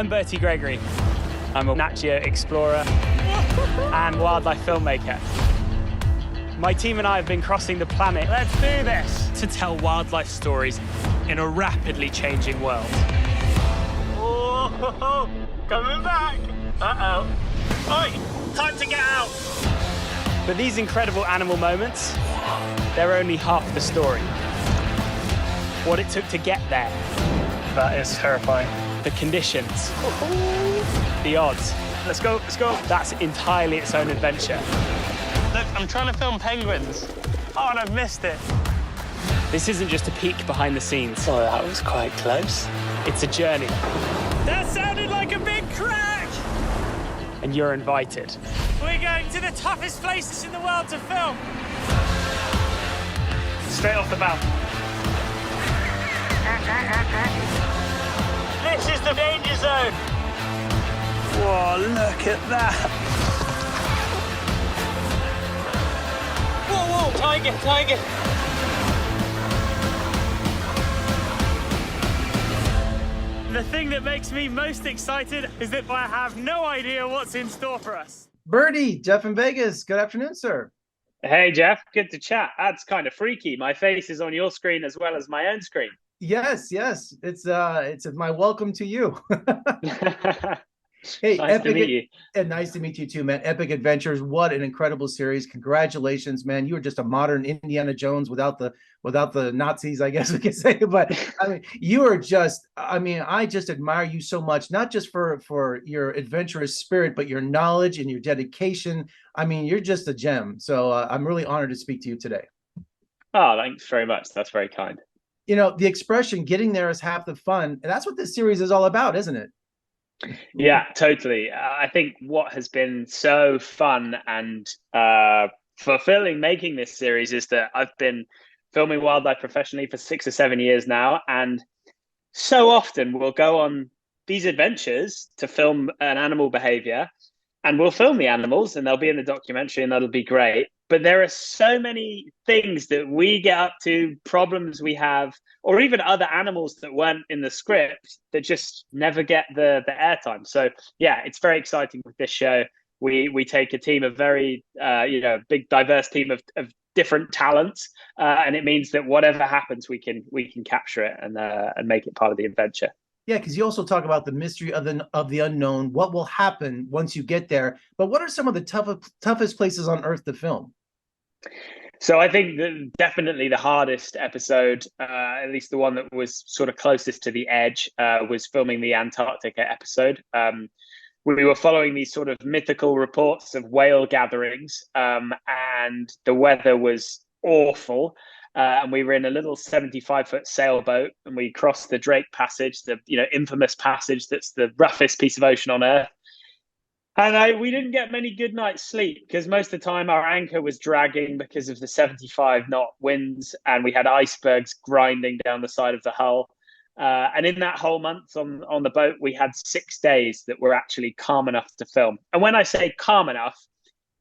I'm Bertie Gregory. I'm a NatGeo explorer and wildlife filmmaker. My team and I have been crossing the planet. Let's do this! To tell wildlife stories in a rapidly changing world. Oh, coming back! Uh-oh. Oi, time to get out! But these incredible animal moments, they're only half the story. What it took to get there. That is terrifying. The conditions. The odds. Let's go, let's go. That's entirely its own adventure. Look, I'm trying to film penguins. Oh, and I've missed it. This isn't just a peek behind the scenes. Oh, that was quite close. It's a journey. That sounded like a big crack! And you're invited. We're going to the toughest places in the world to film. Straight off the bat. This is the danger zone. Whoa, look at that. Whoa, whoa, tiger, tiger. The thing that makes me most excited is that I have no idea what's in store for us. Bertie, Jeff in Vegas. Good afternoon, sir. Hey, Jeff. Good to chat. That's kind of freaky. My face is on your screen as well as my own screen. Yes. It's my welcome to you. Hey, nice to meet you. And nice to meet you too, man. Epic Adventures. What an incredible series. Congratulations, man. You were just a modern Indiana Jones without the Nazis, I guess we could say. But I mean, you are just, I just admire you so much, not just for your adventurous spirit, but your knowledge and your dedication. I mean, you're just a gem. So I'm really honored to speak to you today. Oh, thanks very much. That's very kind. You know, the expression getting there is half the fun. And that's what this series is all about, isn't it? Yeah, totally. I think what has been so fun and fulfilling making this series is that I've been filming wildlife professionally for 6 or 7 years now. And so often we'll go on these adventures to film an animal behavior, and we'll film the animals and they'll be in the documentary and that'll be great. But there are so many things that we get up to, problems we have, or even other animals that weren't in the script that just never get the airtime. So yeah, it's very exciting with this show. We take a team of very, big diverse team of different talents, and it means that whatever happens, we can capture it and make it part of the adventure. Yeah, because you also talk about the mystery of the unknown, what will happen once you get there. But what are some of the toughest places on Earth to film? So I think that definitely the hardest episode, at least the one that was sort of closest to the edge, was filming the Antarctica episode. We were following these sort of mythical reports of whale gatherings, and the weather was awful. And we were in a little 75-foot sailboat, and we crossed the Drake Passage, the infamous passage that's the roughest piece of ocean on Earth. And we didn't get many good nights' sleep because most of the time our anchor was dragging because of the 75-knot winds, and we had icebergs grinding down the side of the hull. And in that whole month on the boat, we had 6 days that were actually calm enough to film. And when I say calm enough,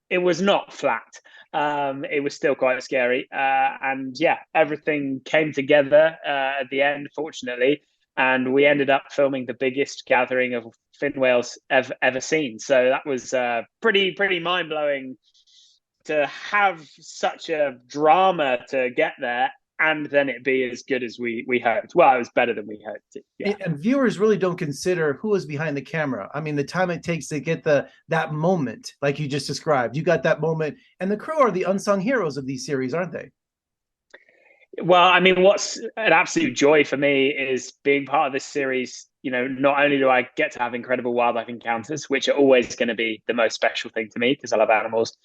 it was not flat. It was still quite scary. And yeah, everything came together at the end, fortunately. And we ended up filming the biggest gathering of fin whales ever seen. So that was pretty mind-blowing to have such a drama to get there, and then it be as good as we hoped. Well, it was better than we hoped. Yeah. And viewers really don't consider who is behind the camera. I mean, the time it takes to get that moment, like you just described. You got that moment, and the crew are the unsung heroes of these series, aren't they? Well, I mean, what's an absolute joy for me is being part of this series. Not only do I get to have incredible wildlife encounters, which are always going to be the most special thing to me because I love animals,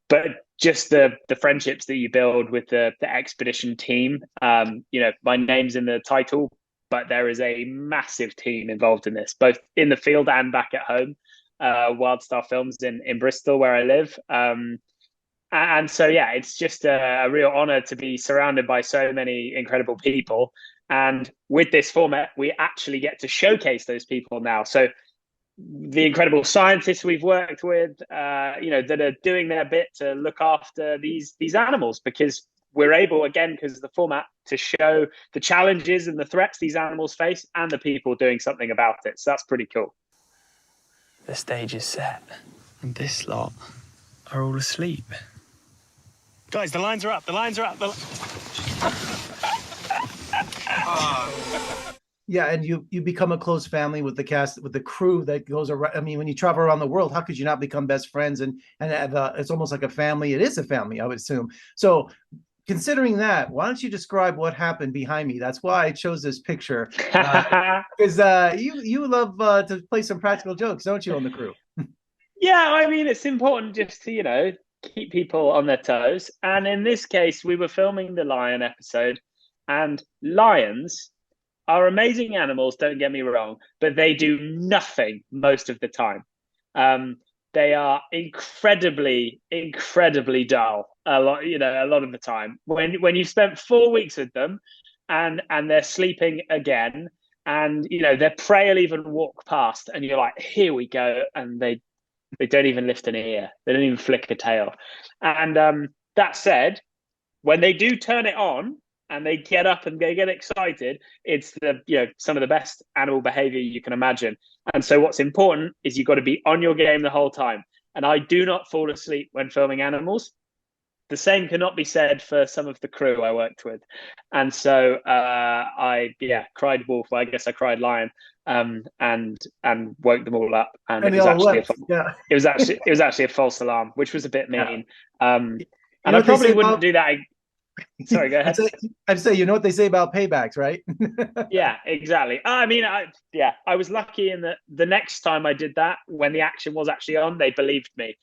but just the friendships that you build with the expedition team. My name's in the title, but there is a massive team involved in this, both in the field and back at home. WildStar Films in Bristol, where I live. And so, yeah, it's just a real honor to be surrounded by so many incredible people. And with this format, we actually get to showcase those people now. So the incredible scientists we've worked with, that are doing their bit to look after these animals, because we're able, again, because of the format, to show the challenges and the threats these animals face and the people doing something about it. So that's pretty cool. The stage is set, and this lot are all asleep. Guys, the lines are up. The lines are up. Yeah, and you become a close family with the cast, with the crew that goes around. I mean, when you travel around the world, how could you not become best friends and have it's almost like a family. It is a family, I would assume. So, considering that, why don't you describe what happened behind me? That's why I chose this picture, because you love to play some practical jokes, don't you, on the crew? Yeah, I mean, it's important just to keep people on their toes. And in this case, we were filming the lion episode, and lions are amazing animals, don't get me wrong, but they do nothing most of the time. They are incredibly, incredibly dull a lot of the time. When you've spent 4 weeks with them and they're sleeping again, and their prey will even walk past and you're like, here we go, and they don't even lift an ear. They don't even flick a tail. And that said, when they do turn it on, and they get up and they get excited, it's some of the best animal behavior you can imagine. And so what's important is you've got to be on your game the whole time. And I do not fall asleep when filming animals. The same cannot be said for some of the crew I worked with. And so I cried wolf. Well, I guess I cried lion, and woke them all up. And it was actually a false alarm, which was a bit mean. And I probably wouldn't do that. Sorry, go ahead. I'd say, you know what they say about paybacks, right? Yeah, exactly. I mean, I was lucky in that the next time I did that, when the action was actually on, they believed me.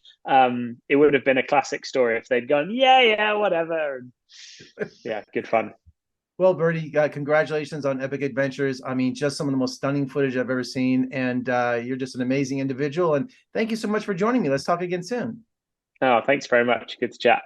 It would have been a classic story if they'd gone, yeah, whatever. Yeah, good fun. Well, Bertie, congratulations on Epic Adventures. I mean, just some of the most stunning footage I've ever seen. And you're just an amazing individual. And thank you so much for joining me. Let's talk again soon. Oh, thanks very much. Good to chat.